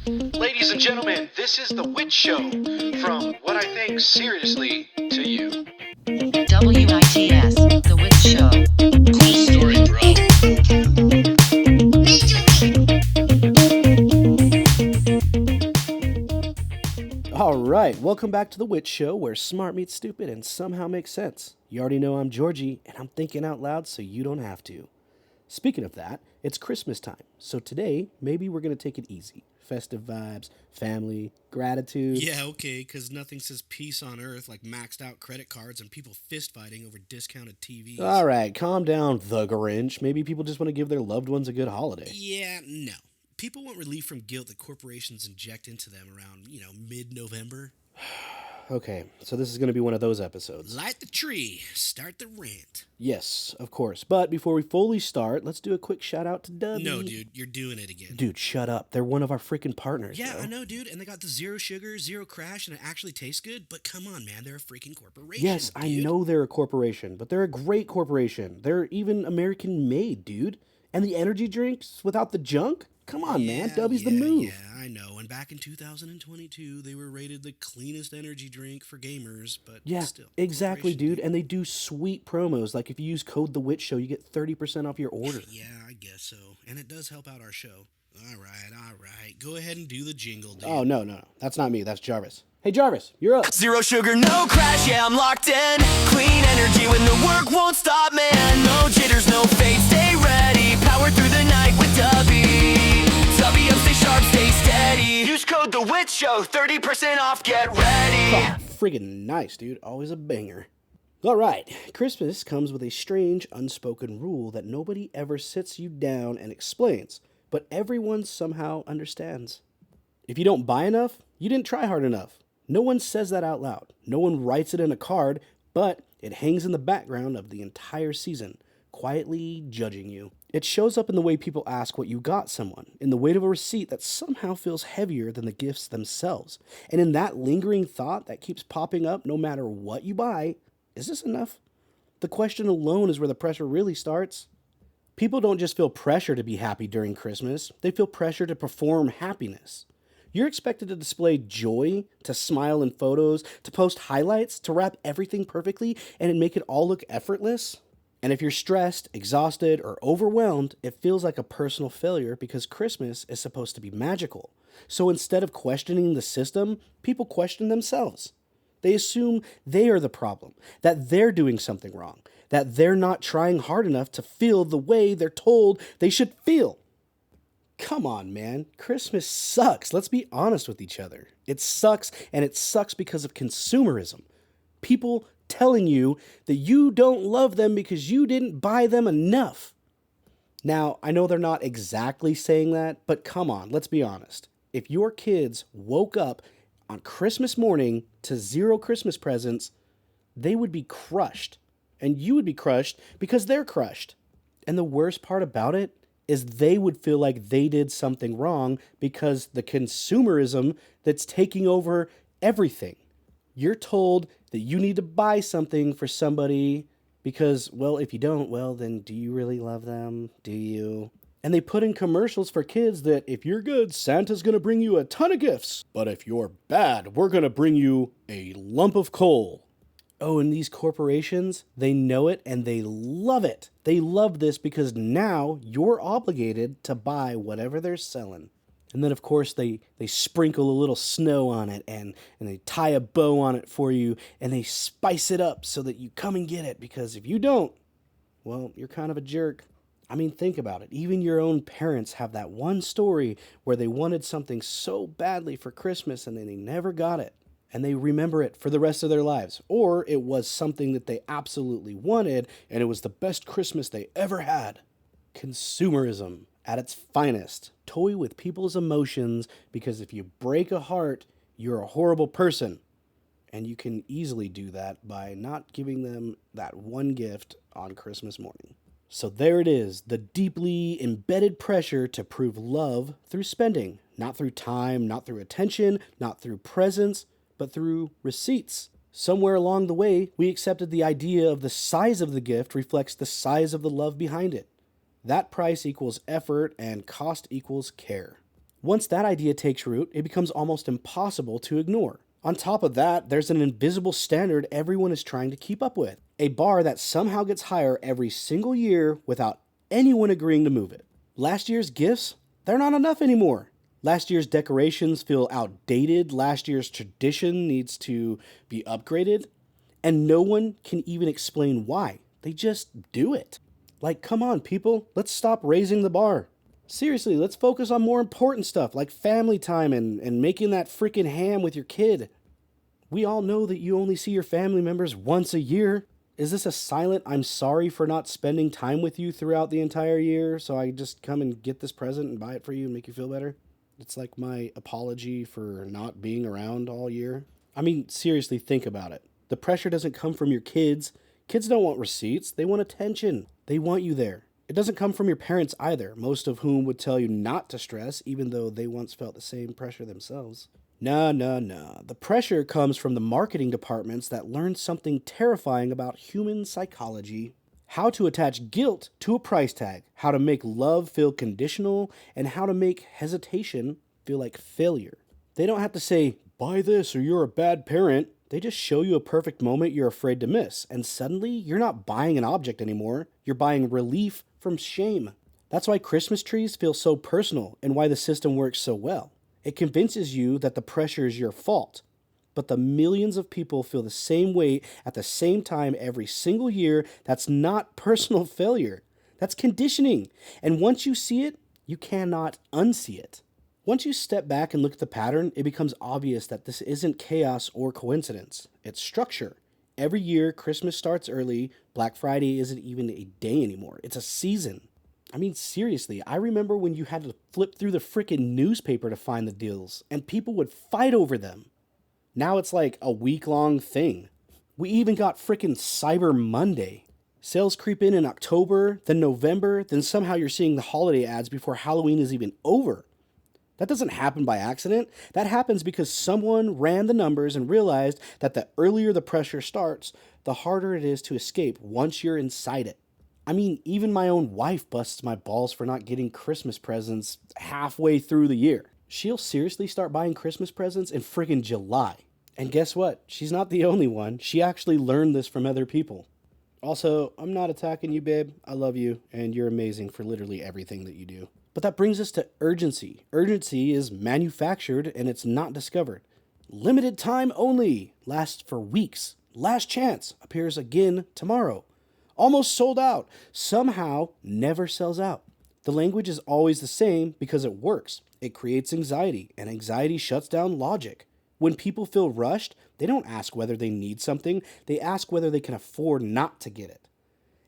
Ladies and gentlemen, this is The Witch Show, from what I think seriously to you. WITS, The Witch Show. Cool story, bro. All right, welcome back to The Witch Show, where smart meets stupid and somehow makes sense. You already know I'm Georgie, and I'm thinking out loud so you don't have to. Speaking of that, it's Christmas time, so today, maybe we're going to take it easy. Festive vibes, family, gratitude. Yeah, okay, because nothing says peace on earth like maxed out credit cards and people fist fighting over discounted TVs. All right, calm down, the Grinch. Maybe people just want to give their loved ones a good holiday. Yeah, no. People want relief from guilt that corporations inject into them around, mid-November. Okay, so this is going to be one of those episodes. Light the tree, start the rant. Yes, of course. But before we fully start, let's do a quick shout out to Dubby. No, dude, you're doing it again. Dude, shut up. They're one of our freaking partners. Yeah, bro. I know, dude. And they got the zero sugar, zero crash, and it actually tastes good. But come on, man, they're a freaking corporation. Yes, dude. I know they're a corporation, but they're a great corporation. They're even American made, dude. And the energy drinks without the junk? Come on, man. Dubby's the move. Yeah, I know. And back in 2022, they were rated the cleanest energy drink for gamers, but still. Exactly, dude. And they do sweet promos. Like if you use code The Witch Show, you get 30% off your order. Yeah, I guess so. And it does help out our show. All right. Go ahead and do the jingle, dude. Oh, no. That's not me. That's Jarvis. Hey, Jarvis, you're up. Zero sugar, no crash, yeah, I'm locked in. Clean energy when the work won't stop, man. No jitters, no fade, stay ready. Power through the night with Dubby. Dubby up, stay sharp, stay steady. Use code The Witch Show, 30% off, get ready. Oh, friggin' nice, dude. Always a banger. All right, Christmas comes with a strange unspoken rule that nobody ever sits you down and explains, but everyone somehow understands. If you don't buy enough, you didn't try hard enough. No one says that out loud. No one writes it in a card, but it hangs in the background of the entire season, quietly judging you. It shows up in the way people ask what you got someone, in the weight of a receipt that somehow feels heavier than the gifts themselves, and in that lingering thought that keeps popping up no matter what you buy. Is this enough? The question alone is where the pressure really starts. People don't just feel pressure to be happy during Christmas, they feel pressure to perform happiness. You're expected to display joy, to smile in photos, to post highlights, to wrap everything perfectly, and make it all look effortless. And if you're stressed, exhausted, or overwhelmed, it feels like a personal failure because Christmas is supposed to be magical. So instead of questioning the system, people question themselves. They assume they are the problem, that they're doing something wrong, that they're not trying hard enough to feel the way they're told they should feel. Come on, man. Christmas sucks. Let's be honest with each other. It sucks, and it sucks because of consumerism. People telling you that you don't love them because you didn't buy them enough. Now, I know they're not exactly saying that, but come on, let's be honest. If your kids woke up on Christmas morning to zero Christmas presents, they would be crushed. And you would be crushed because they're crushed. And the worst part about it is they would feel like they did something wrong because the consumerism that's taking over everything. You're told that you need to buy something for somebody because, well, if you don't, well, then do you really love them? Do you? And they put in commercials for kids that if you're good, Santa's going to bring you a ton of gifts. But if you're bad, we're going to bring you a lump of coal. Oh, and these corporations, they know it and they love it. They love this because now you're obligated to buy whatever they're selling. And then, of course, they sprinkle a little snow on it and they tie a bow on it for you and they spice it up so that you come and get it. Because if you don't, well, you're kind of a jerk. I mean, think about it. Even your own parents have that one story where they wanted something so badly for Christmas and then they never got it. And they remember it for the rest of their lives. Or it was something that they absolutely wanted, and it was the best Christmas they ever had. Consumerism at its finest. Toy with people's emotions, because if you break a heart, you're a horrible person. And you can easily do that by not giving them that one gift on Christmas morning. So there it is, the deeply embedded pressure to prove love through spending. Not through time, not through attention, not through presents, but through receipts. Somewhere along the way, we accepted the idea of the size of the gift reflects the size of the love behind it. That price equals effort and cost equals care. Once that idea takes root, it becomes almost impossible to ignore. On top of that, there's an invisible standard everyone is trying to keep up with. A bar that somehow gets higher every single year without anyone agreeing to move it. Last year's gifts, they're not enough anymore. Last year's decorations feel outdated. Last year's tradition needs to be upgraded. And no one can even explain why. They just do it. Like, come on, people, let's stop raising the bar. Seriously, let's focus on more important stuff like family time and making that freaking ham with your kid. We all know that you only see your family members once a year. Is this a silent, I'm sorry for not spending time with you throughout the entire year, so I just come and get this present and buy it for you and make you feel better? It's like my apology for not being around all year. I mean, seriously, think about it. The pressure doesn't come from your kids. Kids don't want receipts. They want attention. They want you there. It doesn't come from your parents either, most of whom would tell you not to stress, even though they once felt the same pressure themselves. No. The pressure comes from the marketing departments that learned something terrifying about human psychology. How to attach guilt to a price tag, how to make love feel conditional, and how to make hesitation feel like failure. They don't have to say, buy this or you're a bad parent. They just show you a perfect moment you're afraid to miss, and suddenly you're not buying an object anymore. You're buying relief from shame. That's why Christmas trees feel so personal and why the system works so well. It convinces you that the pressure is your fault. But the millions of people feel the same way at the same time every single year. That's not personal failure. That's conditioning. And once you see it, you cannot unsee it. Once you step back and look at the pattern, it becomes obvious that this isn't chaos or coincidence. It's structure. Every year, Christmas starts early. Black Friday isn't even a day anymore. It's a season. I mean, seriously, I remember when you had to flip through the frickin' newspaper to find the deals, and people would fight over them. Now it's like a week-long thing. We even got frickin' Cyber Monday. Sales creep in October, then November, then somehow you're seeing the holiday ads before Halloween is even over. That doesn't happen by accident. That happens because someone ran the numbers and realized that the earlier the pressure starts, the harder it is to escape once you're inside it. I mean, even my own wife busts my balls for not getting Christmas presents halfway through the year. She'll seriously start buying Christmas presents in friggin' July. And guess what? She's not the only one. She actually learned this from other people. Also, I'm not attacking you, babe. I love you, and you're amazing for literally everything that you do. But that brings us to urgency. Urgency is manufactured and it's not discovered. Limited time only. Lasts for weeks. Last chance. Appears again tomorrow. Almost sold out. Somehow never sells out. The language is always the same because it works. It creates anxiety, and anxiety shuts down logic. When people feel rushed, they don't ask whether they need something. They ask whether they can afford not to get it.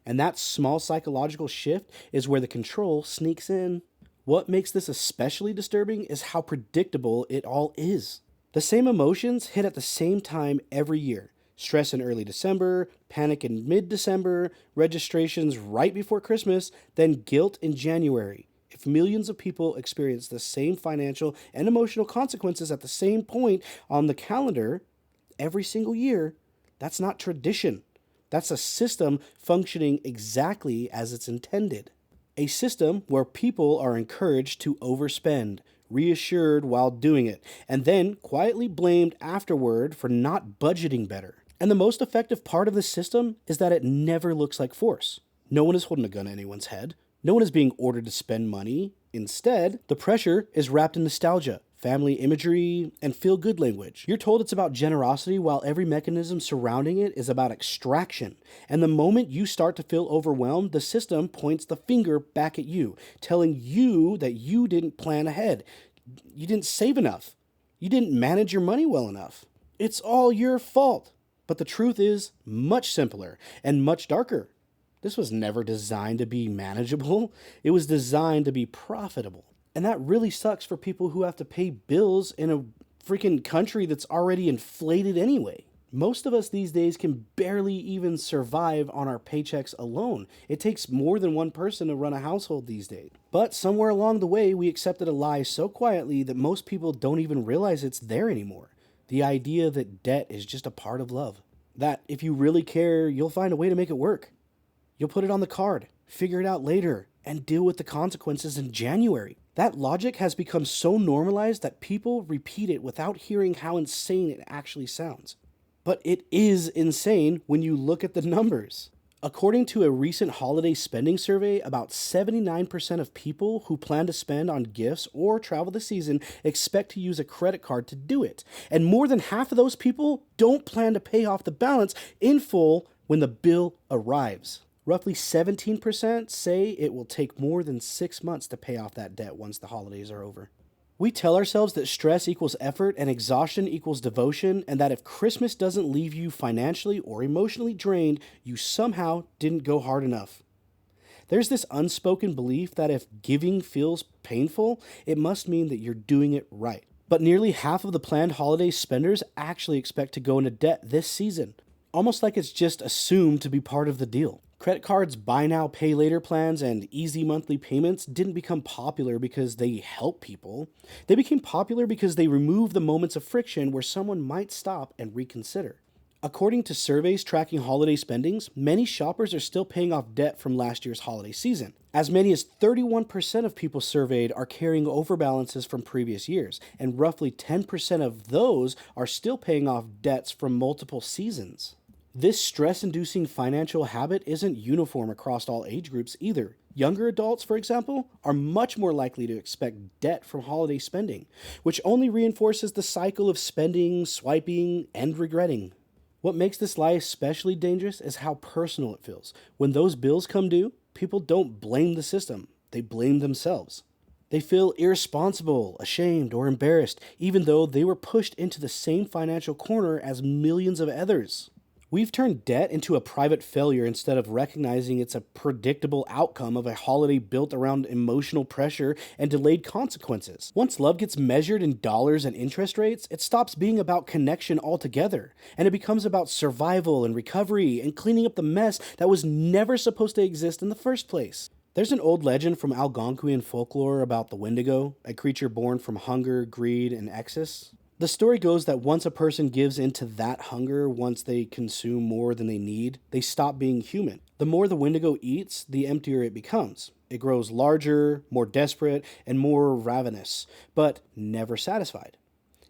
And that small psychological shift is where the control sneaks in. What makes this especially disturbing is how predictable it all is. The same emotions hit at the same time every year. Stress in early December, panic in mid-December, registrations right before Christmas, then guilt in January. If millions of people experience the same financial and emotional consequences at the same point on the calendar every single year, that's not tradition. That's a system functioning exactly as it's intended. A system where people are encouraged to overspend, reassured while doing it, and then quietly blamed afterward for not budgeting better. And the most effective part of the system is that it never looks like force. No one is holding a gun to anyone's head. No one is being ordered to spend money. Instead, the pressure is wrapped in nostalgia, family imagery, and feel-good language. You're told it's about generosity while every mechanism surrounding it is about extraction. And the moment you start to feel overwhelmed, the system points the finger back at you, telling you that you didn't plan ahead. You didn't save enough. You didn't manage your money well enough. It's all your fault. But the truth is much simpler and much darker. This was never designed to be manageable. It was designed to be profitable. And that really sucks for people who have to pay bills in a freaking country that's already inflated anyway. Most of us these days can barely even survive on our paychecks alone. It takes more than one person to run a household these days. But somewhere along the way, we accepted a lie so quietly that most people don't even realize it's there anymore. The idea that debt is just a part of love. That if you really care, you'll find a way to make it work. You'll put it on the card, figure it out later, and deal with the consequences in January. That logic has become so normalized that people repeat it without hearing how insane it actually sounds. But it is insane when you look at the numbers. According to a recent holiday spending survey, about 79% of people who plan to spend on gifts or travel this season expect to use a credit card to do it. And more than half of those people don't plan to pay off the balance in full when the bill arrives. Roughly 17% say it will take more than 6 months to pay off that debt once the holidays are over. We tell ourselves that stress equals effort and exhaustion equals devotion, and that if Christmas doesn't leave you financially or emotionally drained, you somehow didn't go hard enough. There's this unspoken belief that if giving feels painful, it must mean that you're doing it right. But nearly half of the planned holiday spenders actually expect to go into debt this season, almost like it's just assumed to be part of the deal. Credit cards, buy now, pay later plans, and easy monthly payments didn't become popular because they help people. They became popular because they remove the moments of friction where someone might stop and reconsider. According to surveys tracking holiday spendings, many shoppers are still paying off debt from last year's holiday season. As many as 31% of people surveyed are carrying over balances from previous years, and roughly 10% of those are still paying off debts from multiple seasons. This stress-inducing financial habit isn't uniform across all age groups either. Younger adults, for example, are much more likely to expect debt from holiday spending, which only reinforces the cycle of spending, swiping, and regretting. What makes this lie especially dangerous is how personal it feels. When those bills come due, people don't blame the system, they blame themselves. They feel irresponsible, ashamed, or embarrassed, even though they were pushed into the same financial corner as millions of others. We've turned debt into a private failure instead of recognizing it's a predictable outcome of a holiday built around emotional pressure and delayed consequences. Once love gets measured in dollars and interest rates, it stops being about connection altogether, and it becomes about survival and recovery and cleaning up the mess that was never supposed to exist in the first place. There's an old legend from Algonquian folklore about the Wendigo, a creature born from hunger, greed, and excess. The story goes that once a person gives into that hunger, once they consume more than they need, they stop being human. The more the Wendigo eats, the emptier it becomes. It grows larger, more desperate, and more ravenous, but never satisfied.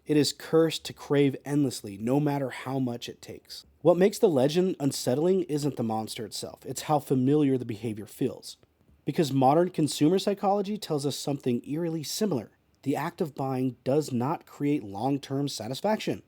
It is cursed to crave endlessly, no matter how much it takes. What makes the legend unsettling isn't the monster itself, it's how familiar the behavior feels. Because modern consumer psychology tells us something eerily similar. The act of buying does not create long-term satisfaction.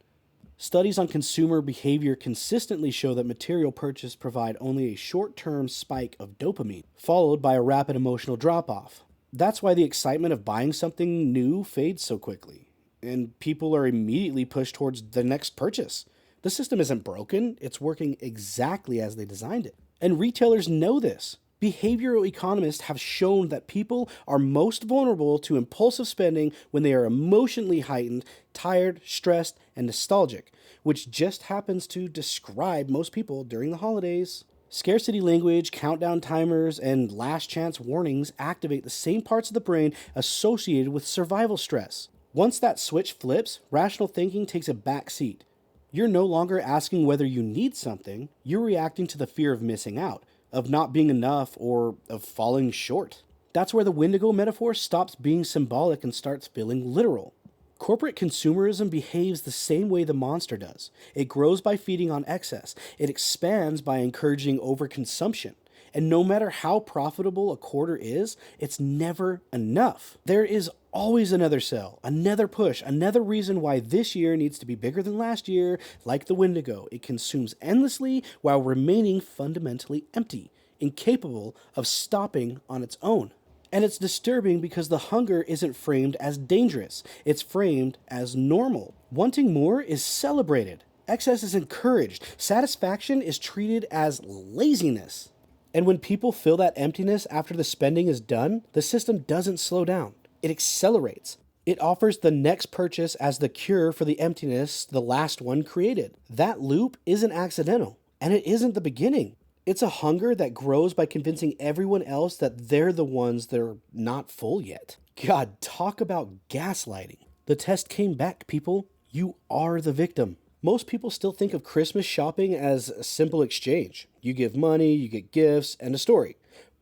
Studies on consumer behavior consistently show that material purchases provide only a short-term spike of dopamine, followed by a rapid emotional drop-off. That's why the excitement of buying something new fades so quickly, and people are immediately pushed towards the next purchase. The system isn't broken, it's working exactly as they designed it. And retailers know this. Behavioral economists have shown that people are most vulnerable to impulsive spending when they are emotionally heightened, tired, stressed, and nostalgic, which just happens to describe most people during the holidays. Scarcity language, countdown timers, and last chance warnings activate the same parts of the brain associated with survival stress. Once that switch flips, rational thinking takes a back seat. You're no longer asking whether you need something, you're reacting to the fear of missing out, of not being enough, or of falling short. That's where the Wendigo metaphor stops being symbolic and starts feeling literal. Corporate consumerism behaves the same way the monster does. It grows by feeding on excess. It expands by encouraging overconsumption. And no matter how profitable a quarter is, it's never enough. There is always another sale, another push, another reason why this year needs to be bigger than last year. Like the Wendigo, it consumes endlessly while remaining fundamentally empty, incapable of stopping on its own. And it's disturbing because the hunger isn't framed as dangerous, it's framed as normal. Wanting more is celebrated. Excess is encouraged. Satisfaction is treated as laziness. And when people feel that emptiness after the spending is done, the system doesn't slow down. It accelerates. It offers the next purchase as the cure for the emptiness the last one created. That loop isn't accidental, and it isn't the beginning. It's a hunger that grows by convincing everyone else that they're the ones that are not full yet. God, talk about gaslighting. The test came back, people. You are the victim. Most people still think of Christmas shopping as a simple exchange. You give money, you get gifts, and a story.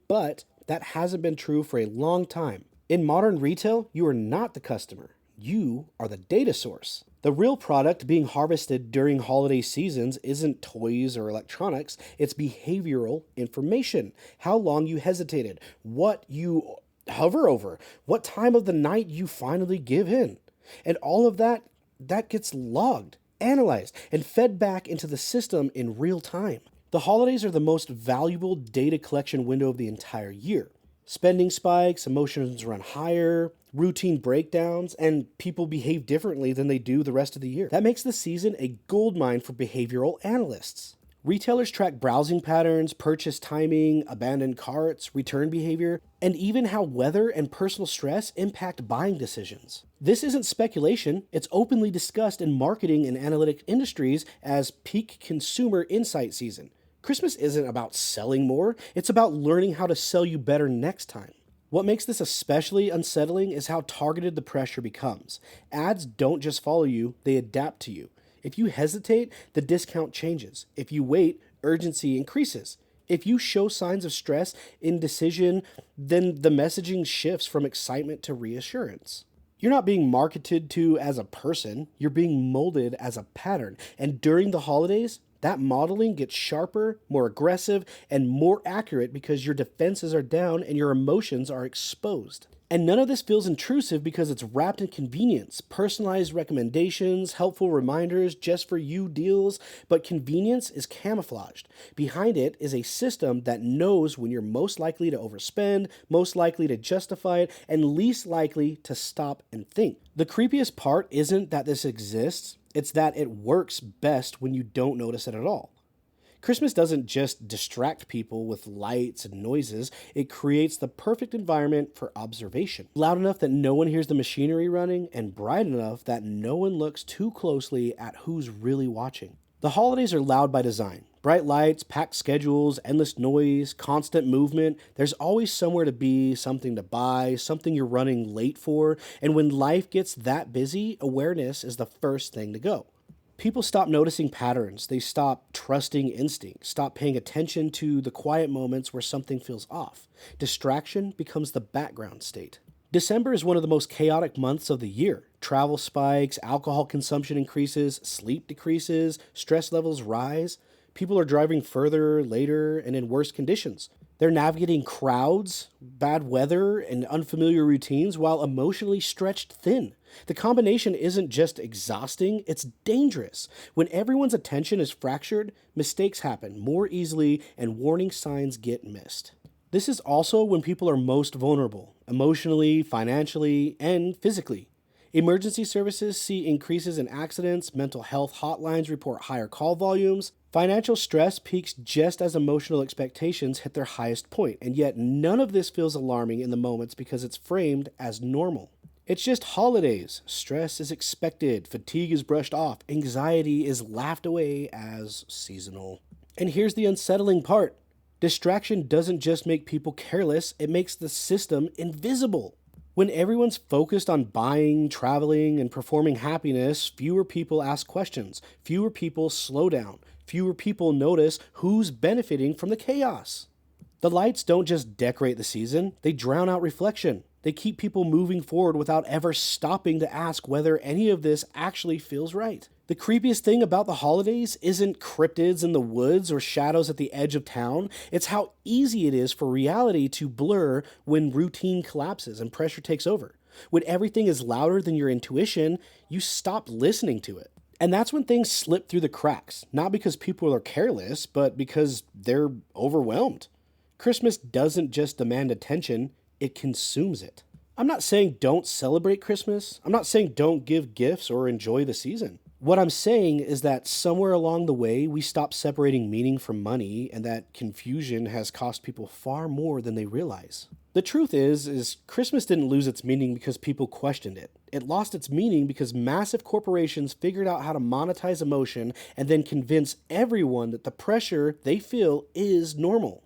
But that hasn't been true for a long time. In modern retail, you are not the customer. You are the data source. The real product being harvested during holiday seasons isn't toys or electronics, it's behavioral information. How long you hesitated, what you hover over, what time of the night you finally give in. And all of that gets logged, analyzed, and fed back into the system in real time. The holidays are the most valuable data collection window of the entire year. Spending spikes, emotions run higher, routine breakdowns, and people behave differently than they do the rest of the year. That makes the season a goldmine for behavioral analysts. Retailers track browsing patterns, purchase timing, abandoned carts, return behavior, and even how weather and personal stress impact buying decisions. This isn't speculation, it's openly discussed in marketing and analytic industries as peak consumer insight season. Christmas isn't about selling more, it's about learning how to sell you better next time. What makes this especially unsettling is how targeted the pressure becomes. Ads don't just follow you, they adapt to you. If you hesitate, the discount changes. If you wait, urgency increases. If you show signs of stress, indecision, then the messaging shifts from excitement to reassurance. You're not being marketed to as a person, you're being molded as a pattern. And during the holidays, that modeling gets sharper, more aggressive, and more accurate because your defenses are down and your emotions are exposed. And none of this feels intrusive because it's wrapped in convenience, personalized recommendations, helpful reminders, just for you deals, but convenience is camouflaged. Behind it is a system that knows when you're most likely to overspend, most likely to justify it, and least likely to stop and think. The creepiest part isn't that this exists, it's that it works best when you don't notice it at all. Christmas doesn't just distract people with lights and noises, it creates the perfect environment for observation. Loud enough that no one hears the machinery running, and bright enough that no one looks too closely at who's really watching. The holidays are loud by design. Bright lights, packed schedules, endless noise, constant movement. There's always somewhere to be, something to buy, something you're running late for, and when life gets that busy, awareness is the first thing to go. People stop noticing patterns, they stop trusting instinct, stop paying attention to the quiet moments where something feels off. Distraction becomes the background state. December is one of the most chaotic months of the year. Travel spikes, alcohol consumption increases, sleep decreases, stress levels rise. People are driving further, later, and in worse conditions. They're navigating crowds, bad weather, and unfamiliar routines while emotionally stretched thin. The combination isn't just exhausting, it's dangerous. When everyone's attention is fractured, mistakes happen more easily and warning signs get missed. This is also when people are most vulnerable, emotionally, financially, and physically. Emergency services see increases in accidents, mental health hotlines report higher call volumes. Financial stress peaks just as emotional expectations hit their highest point, and yet none of this feels alarming in the moments because it's framed as normal. It's just holidays. Stress is expected, fatigue is brushed off, anxiety is laughed away as seasonal. And here's the unsettling part. Distraction doesn't just make people careless, it makes the system invisible. When everyone's focused on buying, traveling, and performing happiness, fewer people ask questions, fewer people slow down, fewer people notice who's benefiting from the chaos. The lights don't just decorate the season, they drown out reflection. They keep people moving forward without ever stopping to ask whether any of this actually feels right. The creepiest thing about the holidays isn't cryptids in the woods or shadows at the edge of town. It's how easy it is for reality to blur when routine collapses and pressure takes over. When everything is louder than your intuition, you stop listening to it. And that's when things slip through the cracks, not because people are careless, but because they're overwhelmed. Christmas doesn't just demand attention, it consumes it. I'm not saying don't celebrate Christmas. I'm not saying don't give gifts or enjoy the season. What I'm saying is that somewhere along the way, we stop separating meaning from money, and that confusion has cost people far more than they realize. The truth is Christmas didn't lose its meaning because people questioned it. It lost its meaning because massive corporations figured out how to monetize emotion and then convince everyone that the pressure they feel is normal.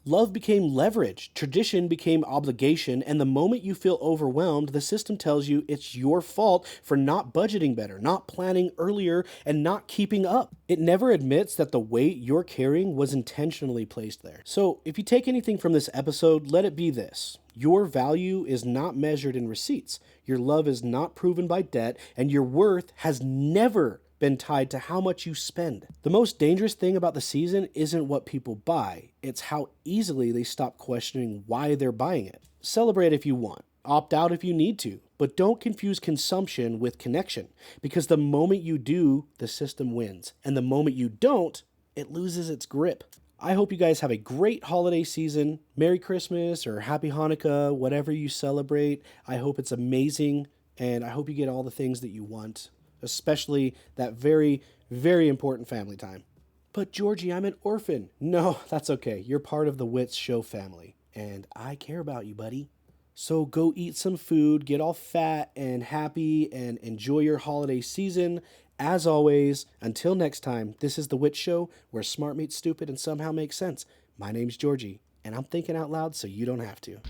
Love became leverage, tradition became obligation, and the moment you feel overwhelmed, the system tells you it's your fault for not budgeting better, not planning earlier, and not keeping up. It never admits that the weight you're carrying was intentionally placed there. So, if you take anything from this episode, let it be this. Your value is not measured in receipts, your love is not proven by debt, and your worth has never been tied to how much you spend. The most dangerous thing about the season isn't what people buy, it's how easily they stop questioning why they're buying it. Celebrate if you want, opt out if you need to, but don't confuse consumption with connection, because the moment you do, the system wins, and the moment you don't, it loses its grip. I hope you guys have a great holiday season. Merry Christmas or Happy Hanukkah, whatever you celebrate. I hope it's amazing, and I hope you get all the things that you want, especially that very, very important family time. But Georgie, I'm an orphan. No, that's okay. You're part of the Wits Show family, and I care about you, buddy. So go eat some food, get all fat and happy, and enjoy your holiday season. As always, until next time, this is the Wits Show, where smart meets stupid and somehow makes sense. My name's Georgie, and I'm thinking out loud so you don't have to.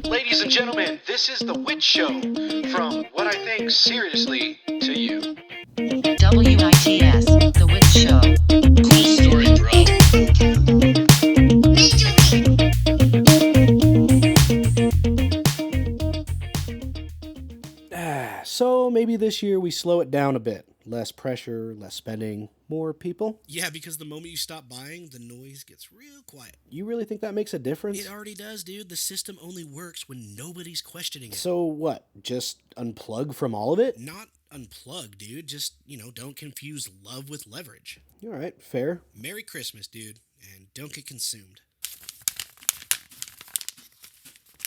Ladies and gentlemen, this is the Witch Show from what I think seriously to you. WITS, The Witch Show. Cool story, bro. So maybe this year we slow it down a bit. Less pressure, less spending, more people. Yeah, because the moment you stop buying, the noise gets real quiet. You really think that makes a difference? It already does, dude. The system only works when nobody's questioning it. So what? Just unplug from all of it? Not unplug, dude. Just, don't confuse love with leverage. All right, fair. Merry Christmas, dude, and don't get consumed.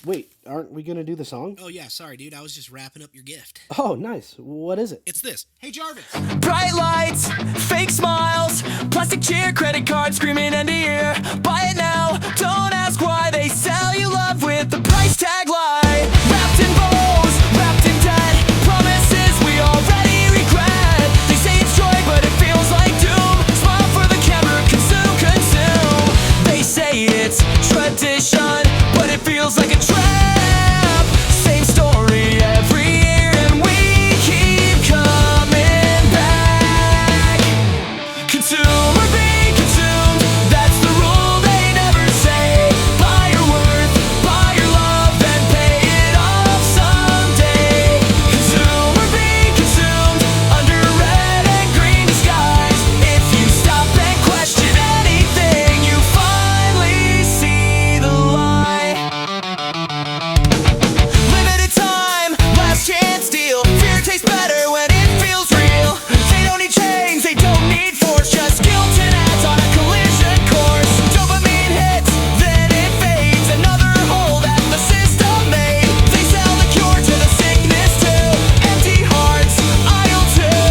Wait, aren't we gonna do the song? Oh, yeah, sorry, dude. I was just wrapping up your gift. Oh, nice. What is it? It's this. Hey, Jarvis. Bright lights, fake smiles, plastic chair, credit card screaming end of year. Buy it now, don't ask why they sell you love with the price tag lie. Wrapped in bows, wrapped in debt, promises we already regret. They say it's joy, but it feels like doom. Smile for the camera, consume, consume. They say it's tradition, but it feels like a trap. Same story every year, and we keep coming back. Consume or be consumed, that's the rule they never say. Buy your worth, buy your love, then pay it off someday. Consume or be consumed, under red and green disguise. If you stop and question anything, you finally see the lie. Limited time, last chance deal. Fear tastes better when it feels real. They don't need chains, they don't need force. Just guilt and ads on a collision course. Dopamine hits, then it fades. Another hole that the system made. They sell the cure to the sickness too. Empty hearts, idle too.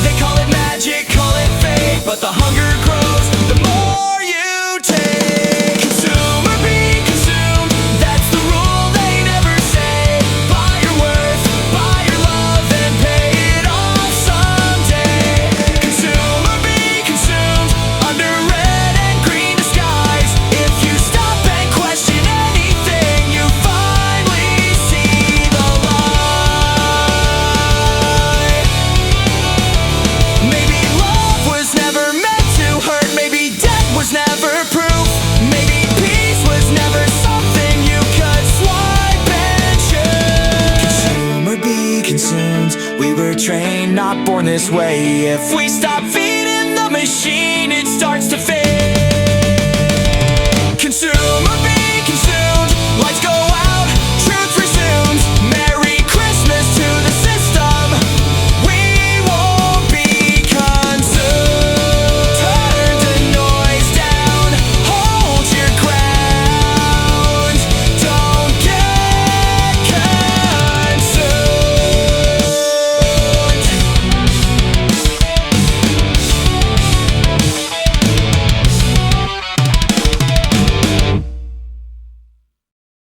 They call it magic, call it fate, but the hunger grows the more you take. Consume or be consumed, that's the rule they never say. Buy your worth, buy your love, and pay it off someday. Consume or be consumed, under red and green disguise. If you stop and question anything, you finally see the lie. Maybe love was never meant to hurt. Maybe death was never proof. Maybe peace was never something you could swipe and choose. Consume or be consumed, we were trained, not born this way. If we stop feeding the machine, it starts to fade. Consume or